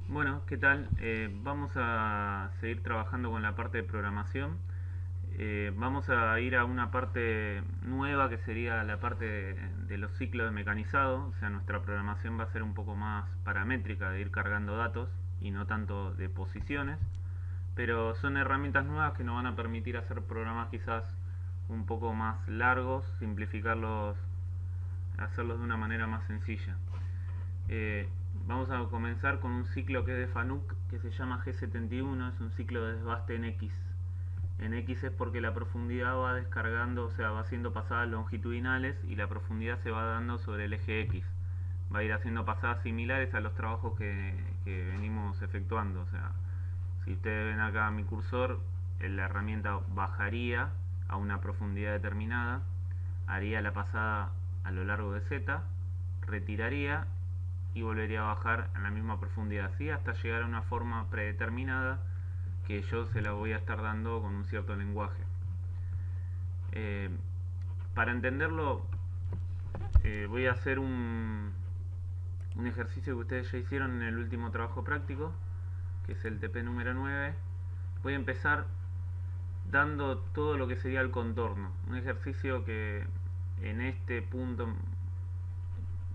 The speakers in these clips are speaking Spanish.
Bueno, ¿qué tal? Vamos a seguir trabajando con la parte de programación. Vamos a ir a una parte nueva que sería la parte de los ciclos de mecanizado. O sea, nuestra programación va a ser un poco más paramétrica, de ir cargando datos y no tanto de posiciones. Pero son herramientas nuevas que nos van a permitir hacer programas quizás un poco más largos, simplificarlos, hacerlos de una manera más sencilla. Eh, Vamos a comenzar con un ciclo que es de Fanuc que se llama G71, es un ciclo de desbaste en X. En X es porque la profundidad va descargando, o sea, va haciendo pasadas longitudinales y la profundidad se va dando sobre el eje X. Va a ir haciendo pasadas similares a los trabajos que venimos efectuando. O sea, si ustedes ven acá mi cursor, la herramienta bajaría a una profundidad determinada, haría la pasada a lo largo de Z, retiraría y volvería a bajar en la misma profundidad, ¿sí? Hasta llegar a una forma predeterminada que yo se la voy a estar dando con un cierto lenguaje. Eh, para entenderlo, voy a hacer un ejercicio que ustedes ya hicieron en el último trabajo práctico, que es el TP número 9. Voy a empezar dando todo lo que sería el contorno. Un ejercicio que en este punto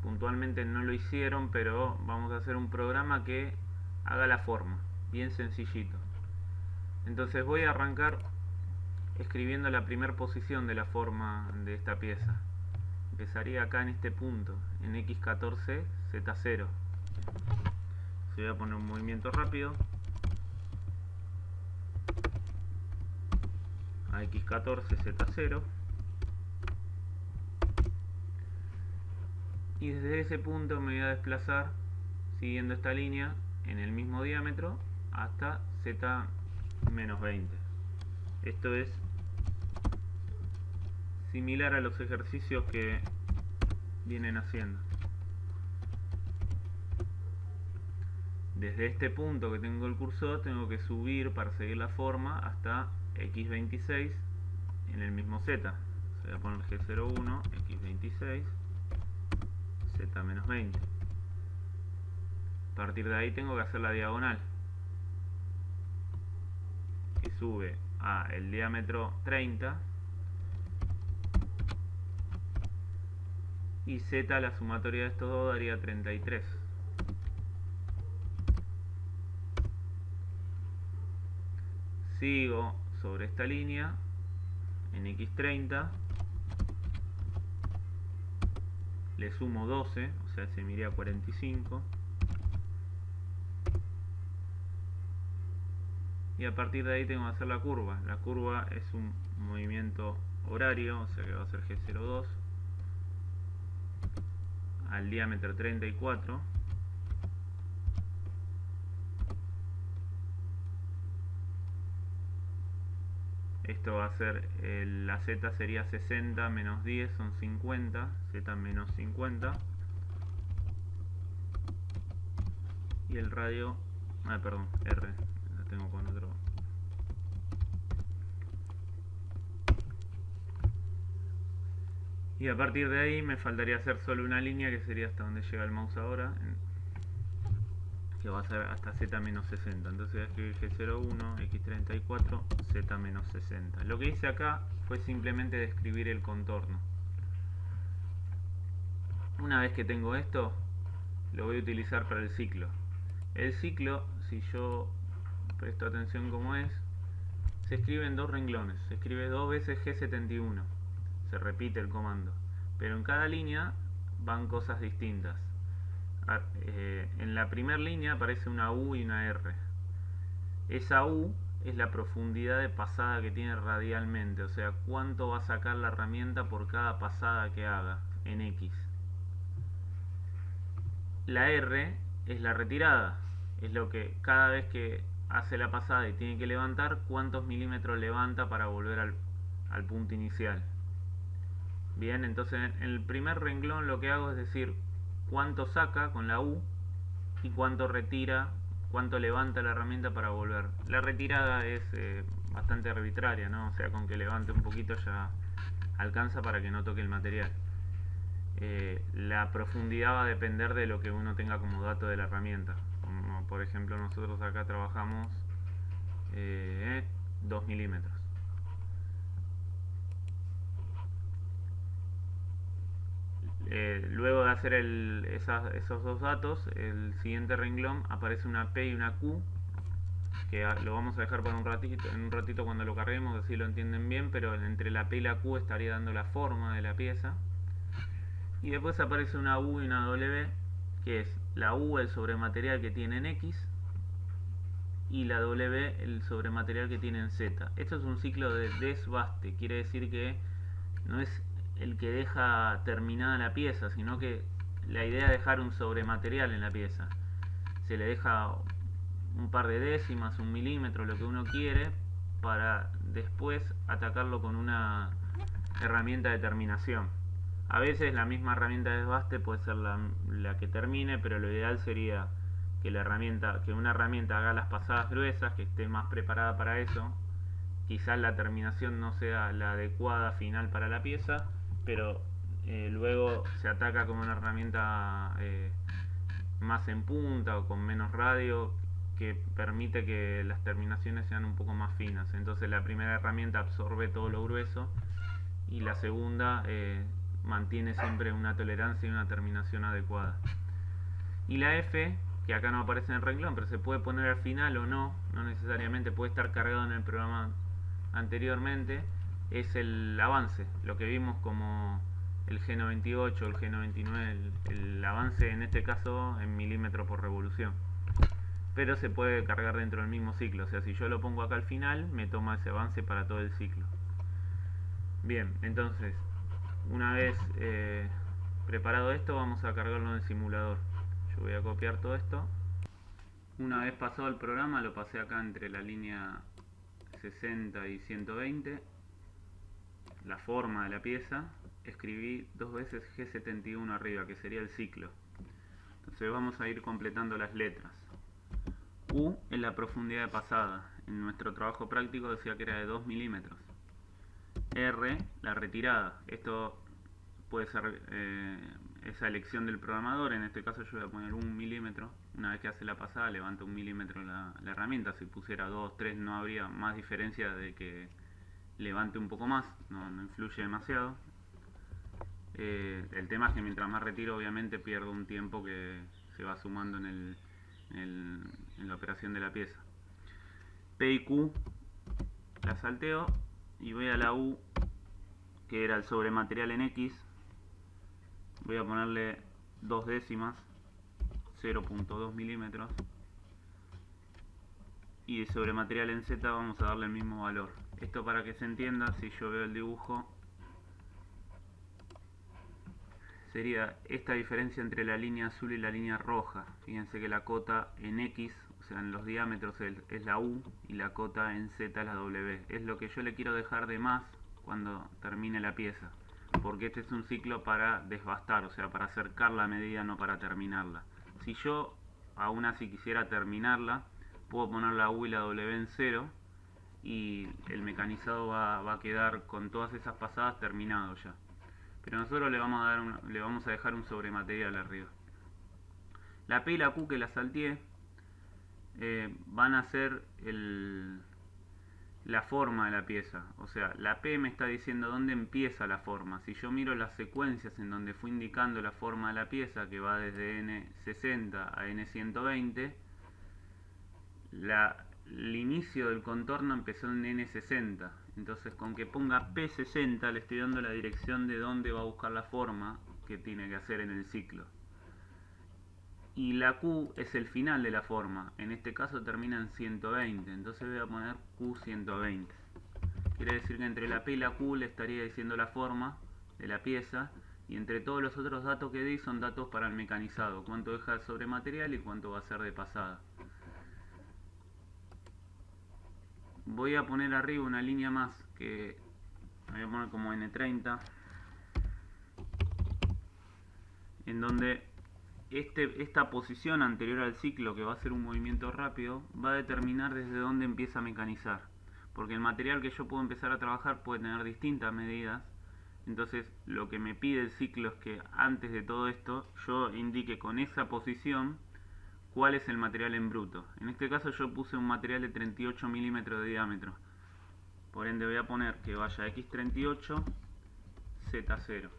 puntualmente no lo hicieron, pero vamos a hacer un programa que haga la forma, bien sencillito. Entonces voy a arrancar escribiendo la primera posición de la forma de esta pieza. Empezaría acá en este punto, en X14, Z0. Se voy a poner un movimiento rápido a X14, Z0. Y desde ese punto me voy a desplazar siguiendo esta línea en el mismo diámetro hasta Z-20. Esto es similar a los ejercicios que vienen haciendo. Desde este punto que tengo el cursor tengo que subir para seguir la forma hasta X26 en el mismo Z. Voy a poner G01, X26, Z-20. A partir de ahí tengo que hacer la diagonal, que sube a el diámetro 30 y Z, la sumatoria de estos dos daría 33. Sigo sobre esta línea en X30, le sumo 12, o sea se me iría a 45, y a partir de ahí tengo que hacer la curva. La curva es un movimiento horario, o sea que va a ser G02 al diámetro 34. Esto va a ser, la Z sería 60 menos 10 son 50, Z menos 50. Y el radio, perdón, R, la tengo con otro. Y a partir de ahí me faltaría hacer solo una línea que sería hasta donde llega el mouse ahora, que va a ser hasta Z menos 60. Entonces voy a escribir G01, X34, Z menos 60. Lo que hice acá fue simplemente describir el contorno. Una vez que tengo esto, lo voy a utilizar para el ciclo. El ciclo, si yo presto atención como es, se escribe en dos renglones. Se escribe dos veces G71. Se repite el comando. Pero en cada línea van cosas distintas. En la primera línea aparece una U y una R. Esa U es la profundidad de pasada que tiene radialmente, o sea, cuánto va a sacar la herramienta por cada pasada que haga en X. La R es la retirada, es lo que cada vez que hace la pasada y tiene que levantar, cuántos milímetros levanta para volver al punto inicial. Bien, entonces en el primer renglón lo que hago es decir cuánto saca con la U y cuánto retira, cuánto levanta la herramienta para volver. La retirada es bastante arbitraria, ¿no? O sea, con que levante un poquito ya alcanza para que no toque el material. La profundidad va a depender de lo que uno tenga como dato de la herramienta. Como como por ejemplo nosotros acá trabajamos 2 milímetros. Luego de hacer esos dos datos, el siguiente renglón aparece una P y una Q, que lo vamos a dejar por un ratito, en un ratito cuando lo carguemos, así lo entienden bien, pero entre la P y la Q estaría dando la forma de la pieza. Y después aparece una U y una W, que es la U el sobrematerial que tiene en X y la W el sobrematerial que tiene en Z. Esto es un ciclo de desbaste, quiere decir que no es el que deja terminada la pieza, sino que la idea es dejar un sobrematerial en la pieza. Se le deja un par de décimas, un milímetro, lo que uno quiere, para después atacarlo con una herramienta de terminación. A veces la misma herramienta de desbaste puede ser la que termine, pero lo ideal sería que una herramienta haga las pasadas gruesas, que esté más preparada para eso. Quizás la terminación no sea la adecuada final para la pieza, pero luego se ataca con una herramienta más en punta o con menos radio, que permite que las terminaciones sean un poco más finas. Entonces la primera herramienta absorbe todo lo grueso y la segunda mantiene siempre una tolerancia y una terminación adecuada. Y la F, que acá no aparece en el renglón, pero se puede poner al final o no, no necesariamente, puede estar cargado en el programa anteriormente, es el avance, lo que vimos como el G98 o el G99, el avance en este caso en milímetros por revolución. Pero se puede cargar dentro del mismo ciclo, o sea, si yo lo pongo acá al final, me toma ese avance para todo el ciclo. Bien, entonces, una vez preparado esto, vamos a cargarlo en el simulador. Yo voy a copiar todo esto. Una vez pasado el programa, lo pasé acá entre la línea 60 y 120, la forma de la pieza. Escribí dos veces G71 arriba, que sería el ciclo. Entonces vamos a ir completando las letras. U es la profundidad de pasada. En nuestro trabajo práctico decía que era de 2 milímetros. R, la retirada. Esto puede ser esa elección del programador. En este caso yo voy a poner 1 milímetro. Una vez que hace la pasada levanta 1 milímetro la herramienta. Si pusiera 2, 3 no habría más diferencia de que levante un poco más. No influye demasiado. El tema es que mientras más retiro, obviamente pierdo un tiempo que se va sumando en la operación de la pieza. P y Q la salteo y voy a la U, que era el sobrematerial en X. Voy a ponerle 2 décimas, 0.2 milímetros. Y de sobrematerial en Z vamos a darle el mismo valor. Esto para que se entienda, si yo veo el dibujo, sería esta diferencia entre la línea azul y la línea roja. Fíjense que la cota en X, o sea en los diámetros, es la U y la cota en Z es la W. Es lo que yo le quiero dejar de más cuando termine la pieza, porque este es un ciclo para desbastar, o sea, para acercar la medida, no para terminarla. Si yo aún así quisiera terminarla, puedo poner la U y la W en 0 y el mecanizado va a quedar con todas esas pasadas terminado ya. Pero nosotros le vamos a dejar un sobrematerial arriba. La P y la Q que la salteé van a ser la forma de la pieza. O sea, la P me está diciendo dónde empieza la forma. Si yo miro las secuencias en donde fui indicando la forma de la pieza, que va desde N60 a N120, el inicio del contorno empezó en N60. Entonces con que ponga P60 le estoy dando la dirección de dónde va a buscar la forma que tiene que hacer en el ciclo. Y la Q es el final de la forma. En este caso termina en 120. Entonces voy a poner Q120. Quiere decir que entre la P y la Q le estaría diciendo la forma de la pieza. Y entre todos los otros datos que di son datos para el mecanizado. Cuánto deja de sobrematerial y cuánto va a ser de pasada. Voy a poner arriba una línea más que voy a poner como N30, en donde esta posición anterior al ciclo, que va a ser un movimiento rápido, va a determinar desde dónde empieza a mecanizar, porque el material que yo puedo empezar a trabajar puede tener distintas medidas. Entonces lo que me pide el ciclo es que antes de todo esto yo indique con esa posición cuál es el material en bruto. En este caso yo puse un material de 38 milímetros de diámetro. Por ende voy a poner que vaya X38, Z0.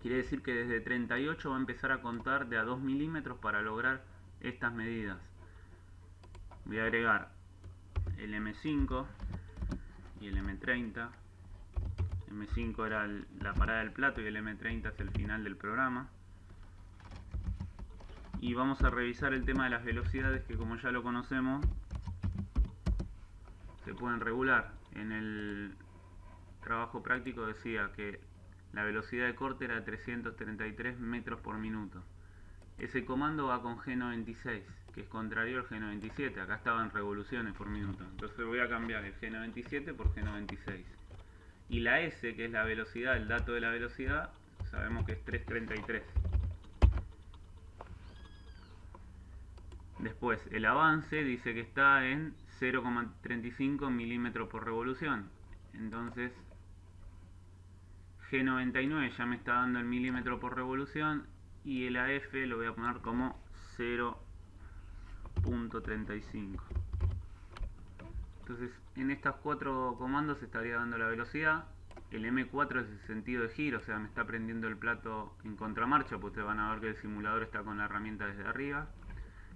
Quiere decir que desde 38 va a empezar a contar de a 2 milímetros para lograr estas medidas. Voy a agregar el M5 y el M30. M5 era la parada del plato y el M30 es el final del programa. Y vamos a revisar el tema de las velocidades, que como ya lo conocemos se pueden regular. En el trabajo práctico decía que la velocidad de corte era 333 metros por minuto. Ese comando va con G96, que es contrario al G97. Acá estaba en revoluciones por minuto. Entonces voy a cambiar el G97 por G96. Y la S, que es la velocidad, el dato de la velocidad, sabemos que es 333. Después, el avance dice que está en 0,35 milímetros por revolución. Entonces, G99 ya me está dando el milímetro por revolución y el AF lo voy a poner como 0,35. Entonces, en estos 4 comandos estaría dando la velocidad. El M4 es el sentido de giro, o sea, me está prendiendo el plato en contramarcha, pues ustedes van a ver que el simulador está con la herramienta desde arriba.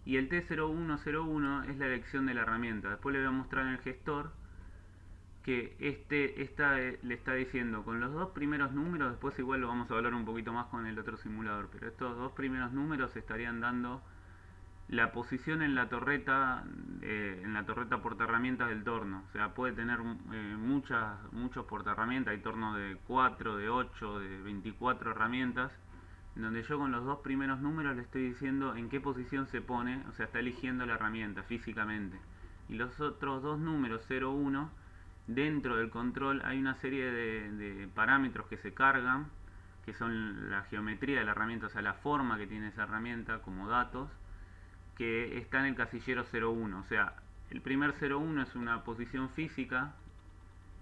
Y el T0101 es la elección de la herramienta. Después le voy a mostrar en el gestor que le está diciendo con los 2 primeros números, después igual lo vamos a hablar un poquito más con el otro simulador, pero estos 2 primeros números estarían dando la posición en la torreta portaherramientas del torno. O sea, puede tener muchos portaherramientas, hay tornos de 4, de 8, de 24 herramientas, donde yo con los 2 primeros números le estoy diciendo en qué posición se pone, o sea, está eligiendo la herramienta físicamente. Y los otros 2 números, 0, 1, dentro del control hay una serie de parámetros que se cargan, que son la geometría de la herramienta, o sea, la forma que tiene esa herramienta como datos, que está en el casillero 01. O sea, el primer 01 es una posición física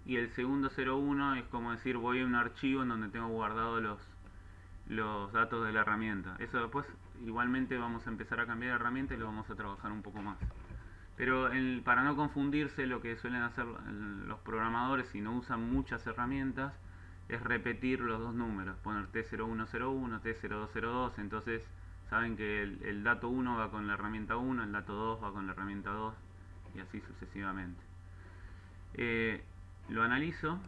y el segundo 01 es como decir voy a un archivo en donde tengo guardados los datos de la herramienta. Eso después igualmente vamos a empezar a cambiar de herramienta y lo vamos a trabajar un poco más. Pero para no confundirse, lo que suelen hacer los programadores si no usan muchas herramientas es repetir los 2 números, poner T0101, T0202, entonces saben que el dato 1 va con la herramienta 1, el dato 2 va con la herramienta 2 y así sucesivamente. Lo analizo.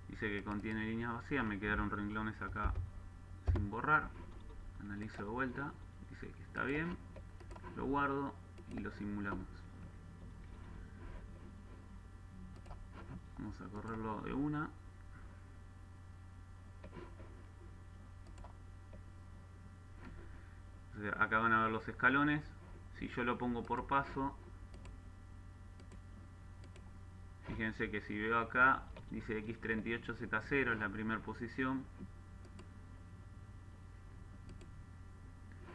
Dice que contiene líneas vacías, me quedaron renglones acá sin borrar. Analizo de vuelta, dice que está bien, lo guardo y lo simulamos. Vamos a correrlo de una. Entonces, acá van a ver los escalones. Si yo lo pongo por paso, fíjense que si veo acá dice X38Z0 es la primera posición,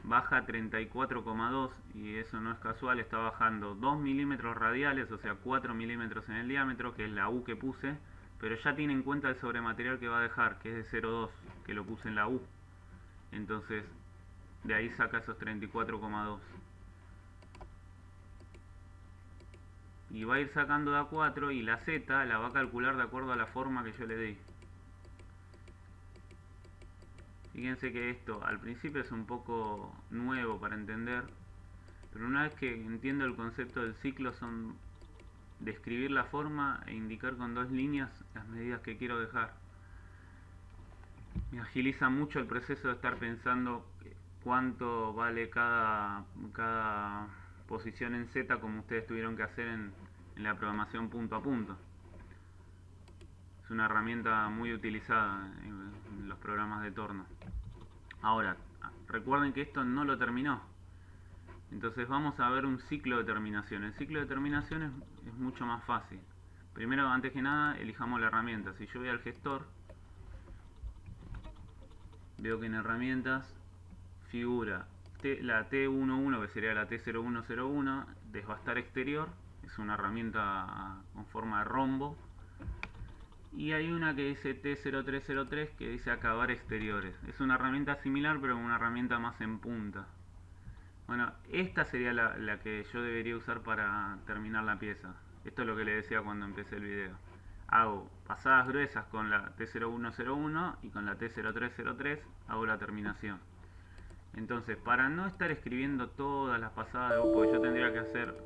baja 34,2 y eso no es casual, está bajando 2 milímetros radiales, o sea 4 milímetros en el diámetro, que es la U que puse, pero ya tiene en cuenta el sobrematerial que va a dejar, que es de 0,2, que lo puse en la U. Entonces de ahí saca esos 34,2 y va a ir sacando de a 4 y la Z la va a calcular de acuerdo a la forma que yo le di. Fíjense que esto al principio es un poco nuevo para entender, pero una vez que entiendo el concepto del ciclo son describir la forma e indicar con 2 líneas las medidas que quiero dejar. Me agiliza mucho el proceso de estar pensando cuánto vale cada posición en Z, como ustedes tuvieron que hacer en la programación punto a punto. Es una herramienta muy utilizada en los programas de torno. Ahora, recuerden que esto no lo terminó. Entonces vamos a ver un ciclo de terminación. El ciclo de terminación es mucho más fácil. Primero, antes que nada, elijamos la herramienta. Si yo voy al gestor, veo que en herramientas figura la T11, que sería la T0101, desbastar exterior. Es una herramienta con forma de rombo. Y hay una que dice T0303 que dice acabar exteriores. Es una herramienta similar, pero una herramienta más en punta. Bueno, esta sería la que yo debería usar para terminar la pieza. Esto es lo que le decía cuando empecé el video. Hago pasadas gruesas con la T0101 y con la T0303 hago la terminación. Entonces, para no estar escribiendo todas las pasadas de voz, porque yo tendría que hacer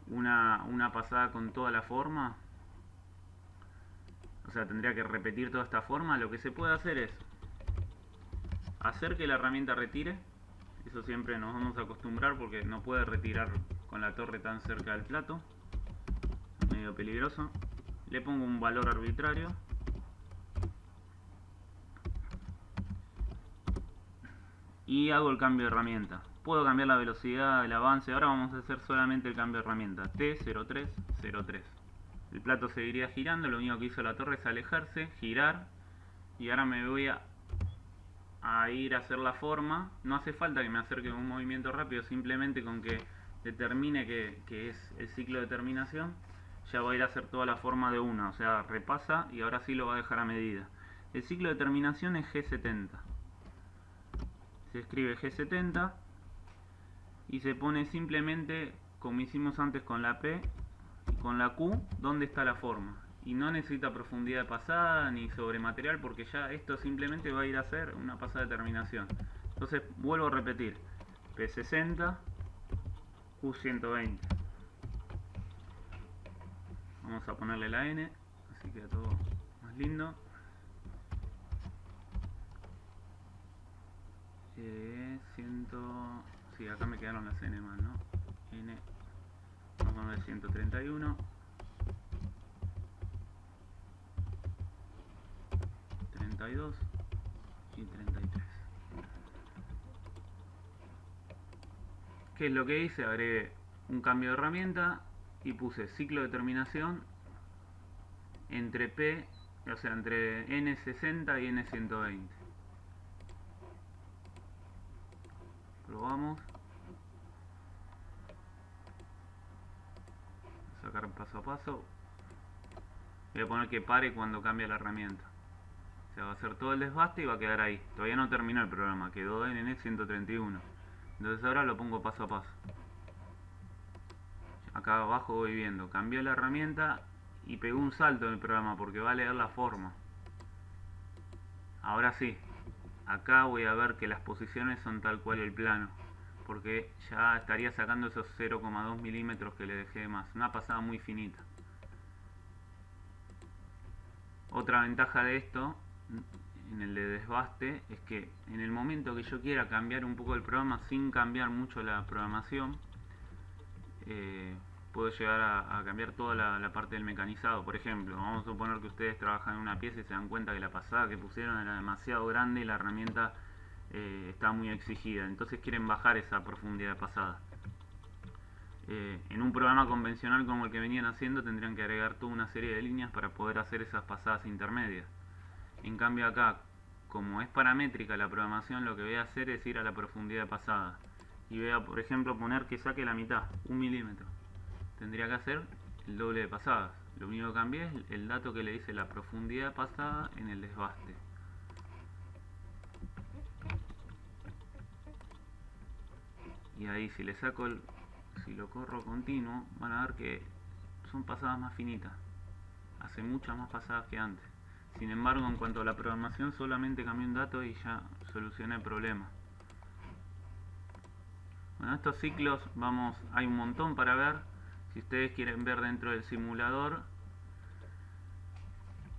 una pasada con toda la forma, o sea, tendría que repetir toda esta forma, lo que se puede hacer es hacer que la herramienta retire. Eso siempre nos vamos a acostumbrar porque no puede retirar con la torre tan cerca del plato, medio peligroso. Le pongo un valor arbitrario y hago el cambio de herramienta. Puedo cambiar la velocidad, el avance. Ahora vamos a hacer solamente el cambio de herramienta T0303. El plato seguiría girando, lo único que hizo la torre es alejarse, girar, y ahora me voy a ir a hacer la forma. No hace falta que me acerque con un movimiento rápido, simplemente con que determine que es el ciclo de terminación, ya va a ir a hacer toda la forma de una, o sea, repasa y ahora sí lo va a dejar a medida. El ciclo de terminación es G70. Se escribe G70 y se pone simplemente, como hicimos antes con la P y con la Q, donde está la forma. Y no necesita profundidad de pasada ni sobre material, porque ya esto simplemente va a ir a hacer una pasada de terminación. Entonces vuelvo a repetir, P60, Q120. Vamos a ponerle la N, así queda todo más lindo. Sí, acá me quedaron las N más, ¿no? N, vamos a poner 131. 32 y 33. ¿Qué es lo que hice? Agregué un cambio de herramienta y puse ciclo de terminación entre P, o sea, entre N60 y N120. Probamos. Sacar paso a paso. Voy a poner que pare cuando cambie la herramienta. Se va a hacer todo el desbaste y va a quedar ahí. Todavía no terminó el programa, quedó en N131. Entonces ahora lo pongo paso a paso. Acá abajo voy viendo, cambió la herramienta y pegó un salto en el programa porque va a leer la forma. Ahora sí, acá voy a ver que las posiciones son tal cual el plano, porque ya estaría sacando esos 0,2 milímetros que le dejé de más. Una pasada muy finita. Otra ventaja de esto, en el de desbaste, es que en el momento que yo quiera cambiar un poco el programa sin cambiar mucho la programación, puedo llegar a cambiar toda la parte del mecanizado. Por ejemplo, vamos a suponer que ustedes trabajan en una pieza y se dan cuenta que la pasada que pusieron era demasiado grande y la herramienta está muy exigida, entonces quieren bajar esa profundidad de pasada. En un programa convencional como el que venían haciendo tendrían que agregar toda una serie de líneas para poder hacer esas pasadas intermedias. En cambio acá, como es paramétrica la programación, lo que voy a hacer es ir a la profundidad de pasada y voy a, por ejemplo, poner que saque la mitad, 1 milímetro. Tendría que hacer el doble de pasadas. Lo único que cambié es el dato que le dice la profundidad de pasada en el desbaste. Y ahí si le saco si lo corro continuo, van a ver que son pasadas más finitas. Hace muchas más pasadas que antes. Sin embargo, en cuanto a la programación, solamente cambié un dato y ya solucioné el problema. Bueno, estos ciclos hay un montón para ver. Si ustedes quieren ver dentro del simulador,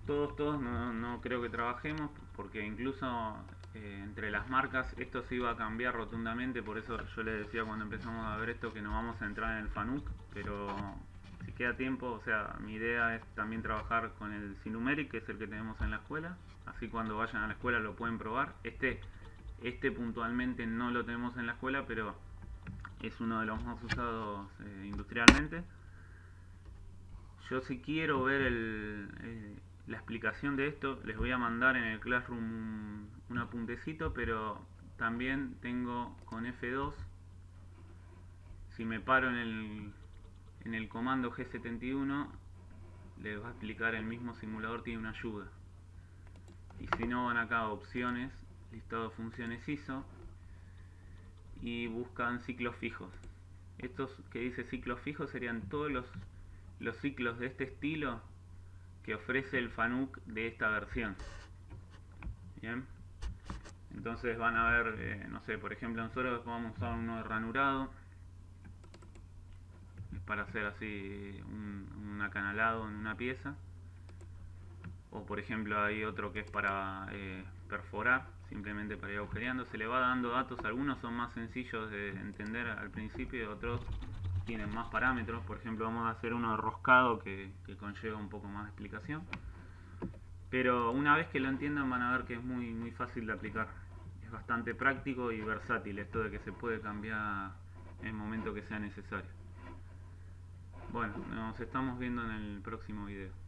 todos no creo que trabajemos, porque incluso entre las marcas esto se iba a cambiar rotundamente. Por eso yo les decía cuando empezamos a ver esto que no vamos a entrar en el FANUC, pero si queda tiempo, o sea, mi idea es también trabajar con el Sinumeric, que es el que tenemos en la escuela, así cuando vayan a la escuela lo pueden probar. Este puntualmente no lo tenemos en la escuela, pero es uno de los más usados industrialmente. Yo si quiero ver la explicación de esto, les voy a mandar en el Classroom un apuntecito, pero también tengo con F2, si me paro en el comando G71, les va a explicar el mismo simulador, tiene una ayuda. Y si no, van acá a opciones, listado de funciones ISO, y buscan ciclos fijos. Estos que dice ciclos fijos serían todos los ciclos de este estilo que ofrece el FANUC de esta versión. Bien, entonces van a ver, no sé, por ejemplo nosotros vamos a usar uno de ranurado, es para hacer así un acanalado en una pieza. O por ejemplo hay otro que es para perforar, simplemente para ir agujereando. Se le va dando datos, algunos son más sencillos de entender al principio y otros tienen más parámetros. Por ejemplo vamos a hacer uno roscado que conlleva un poco más de explicación. Pero una vez que lo entiendan van a ver que es muy fácil de aplicar. Es bastante práctico y versátil esto de que se puede cambiar en el momento que sea necesario. Bueno, nos estamos viendo en el próximo video.